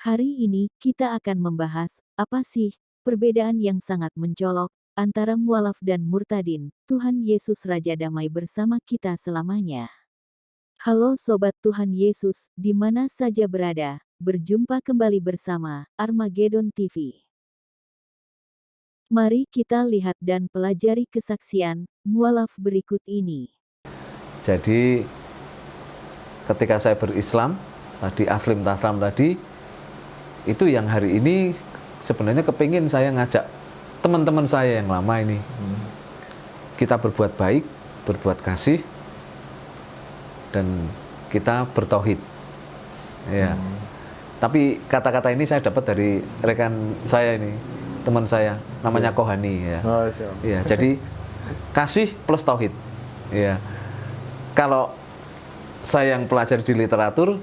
Hari ini kita akan membahas, apa sih perbedaan yang sangat mencolok antara mualaf dan murtadin. Tuhan Yesus Raja Damai bersama kita selamanya. Halo Sobat Tuhan Yesus, di mana saja berada, berjumpa kembali bersama Armageddon TV. Mari kita lihat dan pelajari kesaksian mualaf berikut ini. Jadi ketika saya berislam, tadi Aslim Taslam tadi, itu yang hari ini sebenarnya kepingin saya ngajak teman-teman saya yang lama ini. Kita berbuat baik, berbuat kasih, dan kita bertauhid. Ya. Tapi kata-kata ini saya dapat dari rekan saya ini, teman saya, namanya Kohani. Ya. Oh, siap. Ya, jadi kasih plus tauhid. Ya. Kalau saya yang pelajari di literatur,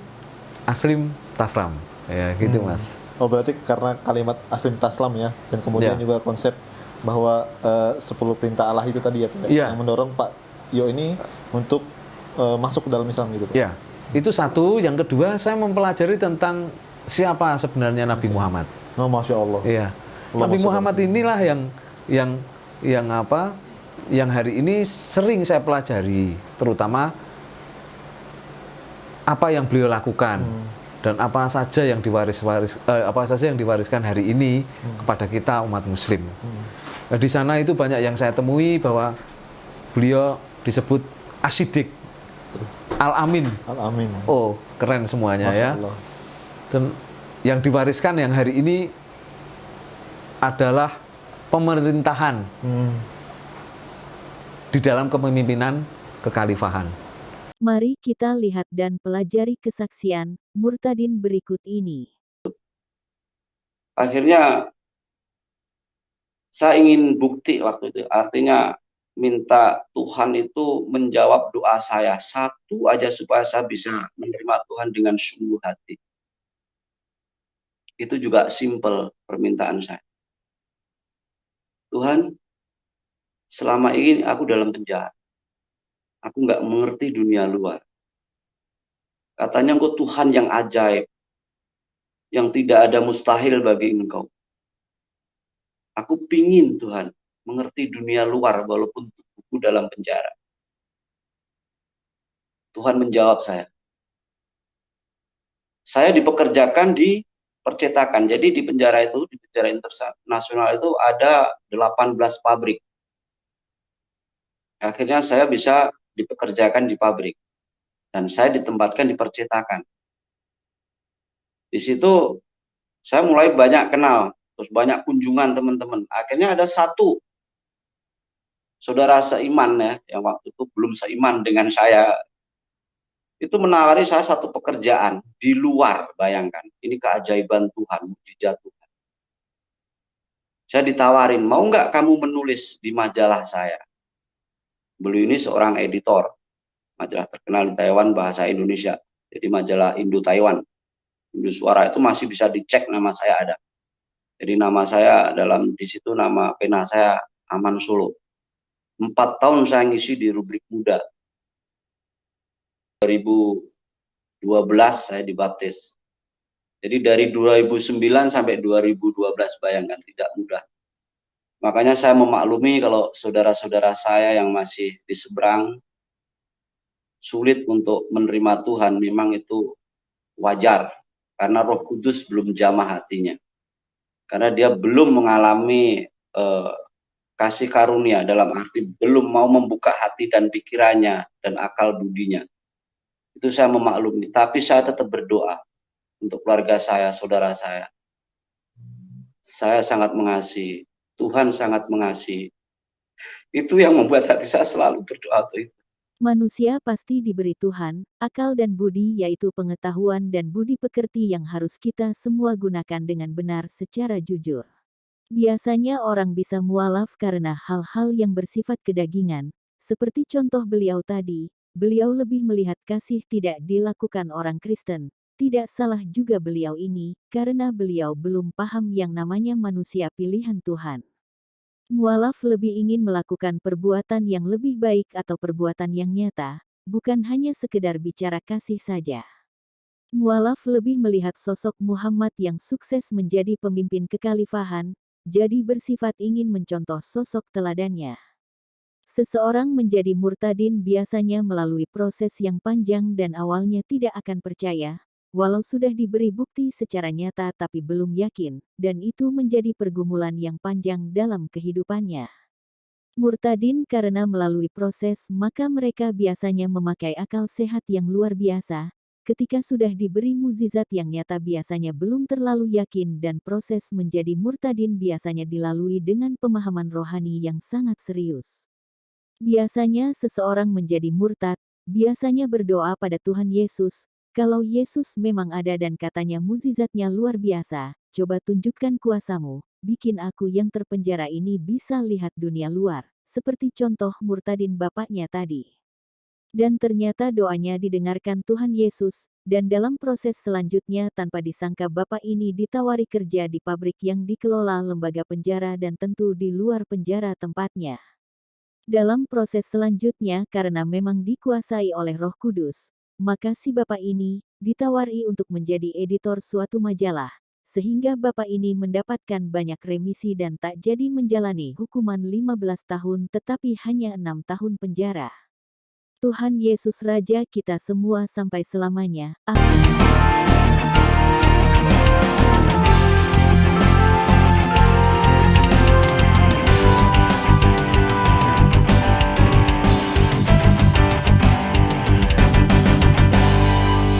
Aslim Taslam. Ya, gitu Mas. Oh, berarti karena kalimat Aslim Taslam ya, dan kemudian juga konsep bahwa 10 perintah Allah itu tadi ya, Pak, yang mendorong Pak Yo ini untuk masuk ke dalam Islam gitu, Pak. Ya, itu satu. Yang kedua, saya mempelajari tentang siapa sebenarnya Nabi Muhammad. Oh, Masya Allah. Iya. Nabi Muhammad inilah yang hari ini sering saya pelajari, terutama apa yang beliau lakukan. Dan apa saja yang diwariskan hari ini kepada kita umat Muslim. Nah, di sana itu banyak yang saya temui bahwa beliau disebut As-Siddiq, Al-Amin. Al-Amin. Oh, keren semuanya. Masya Ya. Allah. Dan yang diwariskan yang hari ini adalah pemerintahan di dalam kepemimpinan kekhalifahan. Mari kita lihat dan pelajari kesaksian murtadin berikut ini. Akhirnya saya ingin bukti waktu itu, artinya minta Tuhan itu menjawab doa saya satu aja supaya saya bisa menerima Tuhan dengan sungguh hati. Itu juga simple permintaan saya. Tuhan, selama ini aku dalam penjara. Aku nggak mengerti dunia luar. Katanya engkau Tuhan yang ajaib, yang tidak ada mustahil bagi engkau. Aku pingin Tuhan mengerti dunia luar walaupun tubuhku dalam penjara. Tuhan menjawab saya. Saya dipekerjakan di percetakan. Jadi di penjara itu, di penjara internasional itu ada 18 pabrik. Akhirnya saya bisa dipekerjakan di pabrik. Dan saya ditempatkan di percetakan. Di situ saya mulai banyak kenal, terus banyak kunjungan teman-teman. Akhirnya ada satu saudara seiman ya, yang waktu itu belum seiman dengan saya, itu menawari saya satu pekerjaan di luar. Bayangkan, ini keajaiban Tuhan, mukjizat Tuhan. Saya ditawarin, mau nggak kamu menulis di majalah saya? Beliau ini seorang editor, majalah terkenal di Taiwan bahasa Indonesia, jadi majalah Indo-Taiwan. Indo Suara itu masih bisa dicek, nama saya ada. Jadi nama saya di situ nama pena saya Aman Solo. 4 tahun saya ngisi di rubrik muda. 2012 saya dibaptis. Jadi dari 2009 sampai 2012, bayangkan, tidak mudah. Makanya saya memaklumi kalau saudara-saudara saya yang masih di seberang sulit untuk menerima Tuhan, memang itu wajar. Karena Roh Kudus belum jamah hatinya. Karena dia belum mengalami kasih karunia, dalam arti belum mau membuka hati dan pikirannya dan akal budinya. Itu saya memaklumi, tapi saya tetap berdoa untuk keluarga saya, saudara saya. Saya sangat mengasihi, Tuhan sangat mengasihi. Itu yang membuat hati saya selalu berdoa itu. Manusia pasti diberi Tuhan, akal dan budi, yaitu pengetahuan dan budi pekerti yang harus kita semua gunakan dengan benar secara jujur. Biasanya orang bisa mualaf karena hal-hal yang bersifat kedagingan, seperti contoh beliau tadi, beliau lebih melihat kasih tidak dilakukan orang Kristen. Tidak salah juga beliau ini, karena beliau belum paham yang namanya manusia pilihan Tuhan. Mualaf lebih ingin melakukan perbuatan yang lebih baik atau perbuatan yang nyata, bukan hanya sekedar bicara kasih saja. Mualaf lebih melihat sosok Muhammad yang sukses menjadi pemimpin kekhalifahan, jadi bersifat ingin mencontoh sosok teladannya. Seseorang menjadi murtadin biasanya melalui proses yang panjang dan awalnya tidak akan percaya, walau sudah diberi bukti secara nyata tapi belum yakin, dan itu menjadi pergumulan yang panjang dalam kehidupannya. Murtadin karena melalui proses maka mereka biasanya memakai akal sehat yang luar biasa, ketika sudah diberi mukjizat yang nyata biasanya belum terlalu yakin dan proses menjadi murtadin biasanya dilalui dengan pemahaman rohani yang sangat serius. Biasanya seseorang menjadi murtad, biasanya berdoa pada Tuhan Yesus, kalau Yesus memang ada dan katanya mukjizatnya luar biasa, coba tunjukkan kuasamu, bikin aku yang terpenjara ini bisa lihat dunia luar, seperti contoh murtadin bapaknya tadi. Dan ternyata doanya didengarkan Tuhan Yesus, dan dalam proses selanjutnya tanpa disangka bapak ini ditawari kerja di pabrik yang dikelola lembaga penjara dan tentu di luar penjara tempatnya. Dalam proses selanjutnya karena memang dikuasai oleh Roh Kudus, maka si bapak ini ditawari untuk menjadi editor suatu majalah, sehingga bapak ini mendapatkan banyak remisi dan tak jadi menjalani hukuman 15 tahun tetapi hanya 6 tahun penjara. Tuhan Yesus Raja kita semua sampai selamanya. Amin.